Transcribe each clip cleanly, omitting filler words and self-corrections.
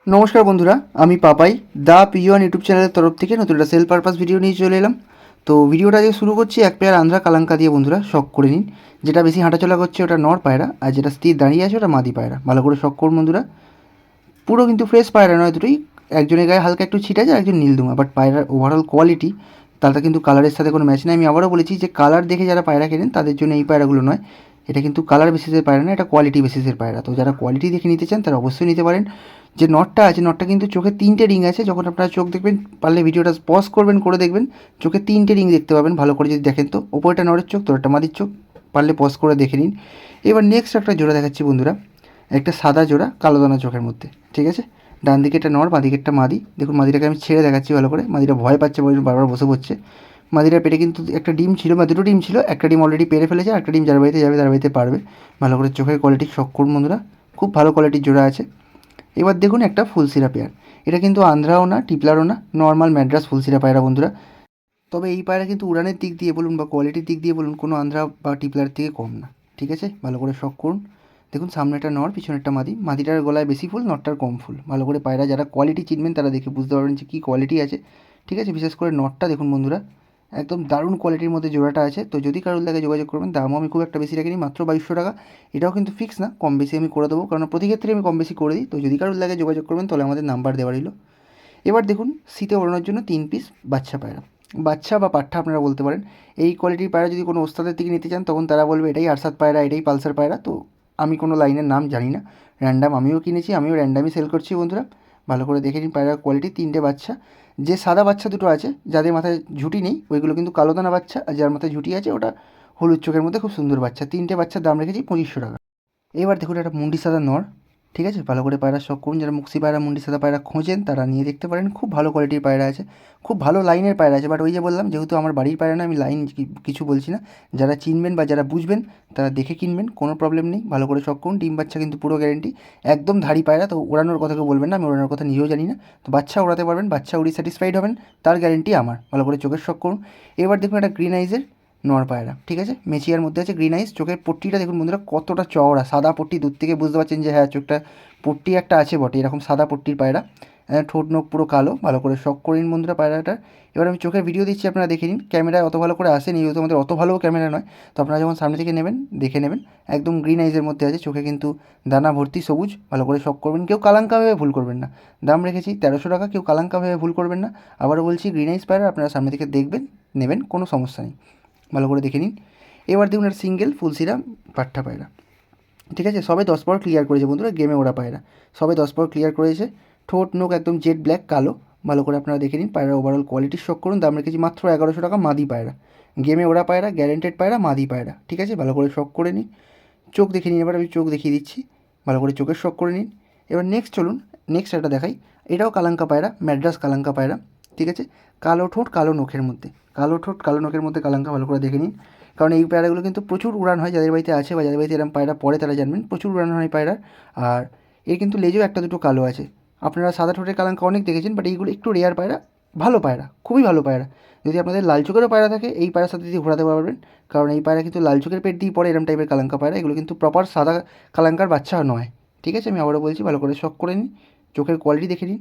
নমস্কার বন্ধুরা, আমি পাপাই দা পিওয়ান ইউটিউব চ্যানেলের তরফ থেকে নতুন একটা সেল পারপাস ভিডিও নিয়ে চলে এলাম। তো ভিডিওটা আজকে শুরু করছি এক পেয়ার আন্ধ্রা কালাঙ্কা দিয়ে। বন্ধুরা শখ করে নিন, যেটা বেশি হাঁটাচলা করছে ওটা নর পায়রা, আর যেটা স্থির দাঁড়িয়ে আছে ওটা মাদি পায়রা। ভালো করে শখ করুন বন্ধুরা। পুরো কিন্তু ফ্রেশ পায়রা নয় দুটোই, একজনের গায়ে হালকা একটু ছিটা যায়, একজন নীলদুমা, বাট পায়রার ওভারঅল কোয়ালিটি তাটা কিন্তু কালারের সাথে কোনো ম্যাচ নেই। আমি আবারও বলেছি যে কালার দেখে যারা পায়রা কেনেন তাদের জন্য এই পায়রাগুলো নয়। এটা কিন্তু কালার বেসিসের পায়রা না, এটা কোয়ালিটি বেসিসের পায়রা। তো যারা কোয়ালিটি দেখে নিতে চান তারা অবশ্যই নিতে পারেন। যে নটটা আছে, নটটা কিন্তু চোখে 3টে রিং আছে। যখন আপনারা চোখ দেখবেন, পারলে ভিডিওটা পজ করবেন, করে দেখবেন চোখে 3টে রিং দেখতে পাবেন। ভালো করে যদি দেখেন তো, ওপরটা নরের চোখ, তোরটা মাদির চোখ, পারলে পজ করে দেখে নিন। এবার নেক্সট একটা জোড়া দেখাচ্ছি বন্ধুরা, একটা সাদা জোড়া কালো দানা চোখের মধ্যে। ঠিক আছে, ডান দিকেরটা নর, বাঁ দিকেরটা মাদি। দেখুন মাদিটাকে আমি ছেড়ে দেখাচ্ছি ভালো করে। মাদিটা ভয় পাচ্ছে, বারবার বসে পড়ছে। মাদিটার পেটে কিন্তু একটা ডিম ছিল বা দুটো ডিম ছিল, একটা ডিম অলরেডি পেরে ফেলেছে, একটা ডিম যার বাড়িতে যাবে তার বাড়িতে পারবে। ভালো করে চোখের কোয়ালিটি শখ করুন বন্ধুরা, খুব ভালো কোয়ালিটির জোড়া আছে। এবার দেখুন একটা ফুলসিরা পেয়ার, এটা কিন্তু আন্ধ্রাও না টিপলারও না, নর্মাল ম্যাড্রাস ফুলসিরা পায়রা বন্ধুরা। তবে এই পায়রা কিন্তু উড়ানের দিক দিয়ে বলুন বা কোয়ালিটির দিক দিয়ে বলুন কোনো আন্ধ্রা বা টিপলার থেকে কম না। ঠিক আছে, ভালো করে শখ করুন। দেখুন সামনেটা নর, পিছনেরটা মাদি। মাদিটার গলায় বেশি ফুল, নরটার কম ফুল। ভালো করে পায়রা যারা কোয়ালিটি চিনবেন তারা দেখে বুঝতে পারবেন যে কী কোয়ালিটি আছে। ঠিক আছে, বিশেষ করে নরটা দেখুন বন্ধুরা, একদম দারুণ কোয়ালিটির মধ্যে জোড়াটা আছে। তো যদি কারোর লাগে যোগাযোগ করবেন। দামও আমি খুব একটা বেশি রাখিনি, মাত্র 2200 টাকা। এটাও কিন্তু ফিক্স না, কম বেশি আমি করে দেবো, কারণ প্রতি ক্ষেত্রে আমি কম বেশি করে দিই। তো যদি কারোর লাগে যোগাযোগ করবেন, তাহলে আমাদের নাম্বার দেওয়া রইল। এবার দেখুন শীতে ওড়ানোর জন্য 3 পিস বাচ্চা পায়রা, বাচ্চা বা পাঠা আপনারা বলতে পারেন। এই কোয়ালিটির পায়রা যদি কোনো ওস্তাদের থেকে নিতে চান, তখন তারা বলবে এটাই আরসাদ পায়রা, এটাই পালসার পায়রা। তো আমি কোনো লাইনের নাম জানি না, র্যান্ডাম আমিও কিনেছি, আমিও র্যান্ডামই সেল করছি বন্ধুরা। ভালো করে দেখে নিন পায়রার কোয়ালিটি। 3টে বাচ্চা, যে সাদা বাচ্চা দুটো আছে যাদের মাথায় ঝুঁটি নেই ওইগুলো কিন্তু কালো দানা বাচ্চা, আর যার মাথায় ঝুঁটি আছে ওটা হলুদ চোখের মধ্যে খুব সুন্দর বাচ্চা। 3টে বাচ্চার দাম রেখেছি 2500 টাকা। এবার দেখুন একটা মুন্ডি সাদা নর। ঠিক আছে, ভালো করে পায়রা শখ করুন। যারা মুক্সি পায়রা, মুন্ডি সাদা পায়রা খোঁজেন তারা নিয়ে দেখতে পারেন, খুব ভালো কোয়ালিটির পায়রা আছে, খুব ভালো লাইনের পায়রা আছে। বাট ওই যে বললাম, যেহেতু আমার বাড়ির পায়রা না, আমি লাইন কিছু বলছি না। যারা চিনবেন বা যারা বুঝবেন তারা দেখে কিনবেন, কোনো প্রবলেম নেই। ভালো করে শখ করুন। ডিম বাচ্চা কিন্তু পুরো গ্যারেন্টি, একদম ধাড়ি পায়রা। তো ওড়ানোর কথা কেউ বলবেন না, আমি ওড়ানোর কথা নিজেও জানি না। তো বাচ্চা ওড়াতে পারবেন, বাচ্চা উড়ি স্যাটিসফাইড হবেন, তার গ্যারেন্টি আমার। ভালো করে চোখের শখ করুন। এবার দেখুন একটা গ্রিন আইজের নর পায়রা। ঠিক আছে, মেচিয়ার মধ্যে আছে, গ্রিন আইস। চোখের পট্টিটা দেখুন বন্ধুরা কতটা চওড়া, সাদা পট্টি। দূর থেকে বুঝতে পারছেন যে হ্যাঁ চোখটা পট্টি একটা আছে বটে, এরকম সাদা পট্টির পায়রা। ঠোঁট নোখ পুরো কালো। ভালো করে শখ করে নিন বন্ধুরা পায়রাটার। এবার আমি চোখের ভিডিও দিচ্ছি, আপনারা দেখে নিন। ক্যামেরায় অত ভালো করে আসেনি, যেহেতু আমাদের অত ভালো ক্যামেরা নয়। তো আপনারা যখন সামনে থেকে নেবেন দেখে নেবেন। একদম গ্রিন আইজের মধ্যে আছে, চোখে কিন্তু দানা ভর্তি সবুজ। ভালো করে শখ করবেন, কেউ কালাঙ্কা ভেবে ভুল করবেন না। দাম রেখেছি 1300 টাকা, কেউ কালাঙ্কা ভেবে ভুল করবেন না। আবারও বলছি গ্রিন আইজ পায়রা, আপনারা সামনে থেকে দেখবেন, নেবেন, কোনো সমস্যা নেই। ভালো করে দেখে নিন। এবার দেখুন একটা সিঙ্গেল ফুলসিরা পাঠা পায়রা। ঠিক আছে, সবে 10 পর ক্লিয়ার করেছে বন্ধুরা, গেমে ওরা পায়রা সবে 10 পর ক্লিয়ার করেছে। ঠোঁট নোখ একদম জেড ব্ল্যাক কালো। ভালো করে আপনারা দেখে নিন। পায়রা ওভারঅল কোয়ালিটির শখ করুন। দাম রেখেছি মাত্র 1100 টাকা। মাদি পায়রা, গেমে ওরা পায়রা, গ্যারেন্টেড পায়রা, মাদি পায়রা। ঠিক আছে, ভালো করে শখ করে নিন। চোখ দেখে নিন, এবার আমি চোখ দেখিয়ে দিচ্ছি। ভালো করে চোখের শখ করে নিন। এবার নেক্সট চলুন, নেক্সট একটা দেখাই। এটাও কালাঙ্কা পায়রা, ম্যাড্রাস কালাঙ্কা পায়রা। ঠিক আছে, কালো ঠোঁট কালো নখের মধ্যে, কালো ঠোঁট কালো নখের মধ্যে কালাঙ্কা। ভালো করে দেখে নিন, কারণ এই পায়রাগুলো কিন্তু প্রচুর উড়ান হয়। যাদের বাড়িতে আছে বা যাদের বাড়িতে এরকম পায়রা পড়ে তারা জানবেন, প্রচুর উড়ান হয় পায়রার। আর এর কিন্তু লেজও একটা দুটো কালো আছে। আপনারা সাদা ঠোঁটের কালাঙ্কা অনেক দেখেছেন, বাট এইগুলো একটু রেয়ার পায়রা, ভালো পায়রা, খুবই ভালো পায়রা। যদি আপনাদের লাল চোখেরও পায়রা থাকে এই পায়রার সাথে দিয়ে ঘোরাতে পারবেন, কারণ এই পায়রা কিন্তু লাল চোখের পেট দিয়ে পড়ে এরম টাইপের কালাঙ্কা পায়রা। এগুলো কিন্তু প্রপার সাদা কালাঙ্কার বাচ্চা নয়। ঠিক আছে, আমি আবারও বলছি, ভালো করে শখ করে নিন, চোখের কোয়ালিটি দেখে নিন।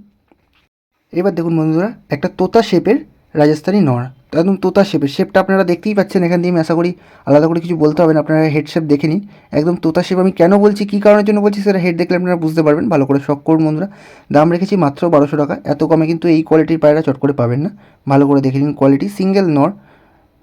এবার দেখুন বন্ধুরা একটা তোতা শেপের রাজস্থানি নর, একদম তোতা শেপের। শেপটা আপনারা দেখতেই পাচ্ছেন এখান দিয়ে, আমি আশা করি আলাদা করে কিছু বলতে হবে না, আপনারা হেড শেপ দেখে নিন। একদম তোতা শেপ। আমি কেন বলছি, কী কারণের জন্য বলছি সেটা হেড দেখলে আপনারা বুঝতে পারবেন। ভালো করে শখ করুন বন্ধুরা। দাম রেখেছি মাত্র 1200 টাকা। এত কমে কিন্তু এই কোয়ালিটির পায়রা চট করে পাবেন না। ভালো করে দেখে নিন কোয়ালিটি। সিঙ্গেল নর,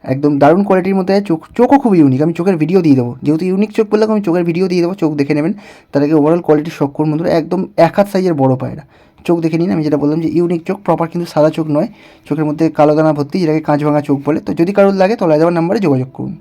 একদম দারুণ কোয়ালিটির মধ্যে। চোখও খুব ইউনিক, আমি চোখের ভিডিও দিয়ে দেবো, যেহেতু ইউনিক চোখ বললাম আমি চোখের ভিডিও দিয়ে দেবো, চোখ দেখে নেবেন। তার আগে ওভারঅল কোয়ালিটি শখ করুন বন্ধুরা। একদম 1 হাত সাইজের বড় পায়রা। চোখ দেখে নিন, আমি যেটা বললাম যে ইউনিক চোখ, প্রপার কিন্তু সাদা চোখ নয়, চোখের মধ্যে কালো দানা ভর্তি, যেটাকে কাঁচ ভাঙা চোখ বলে। তো যদি কারোর লাগে তাহলে আমার নাম্বারে যোগাযোগ করুন।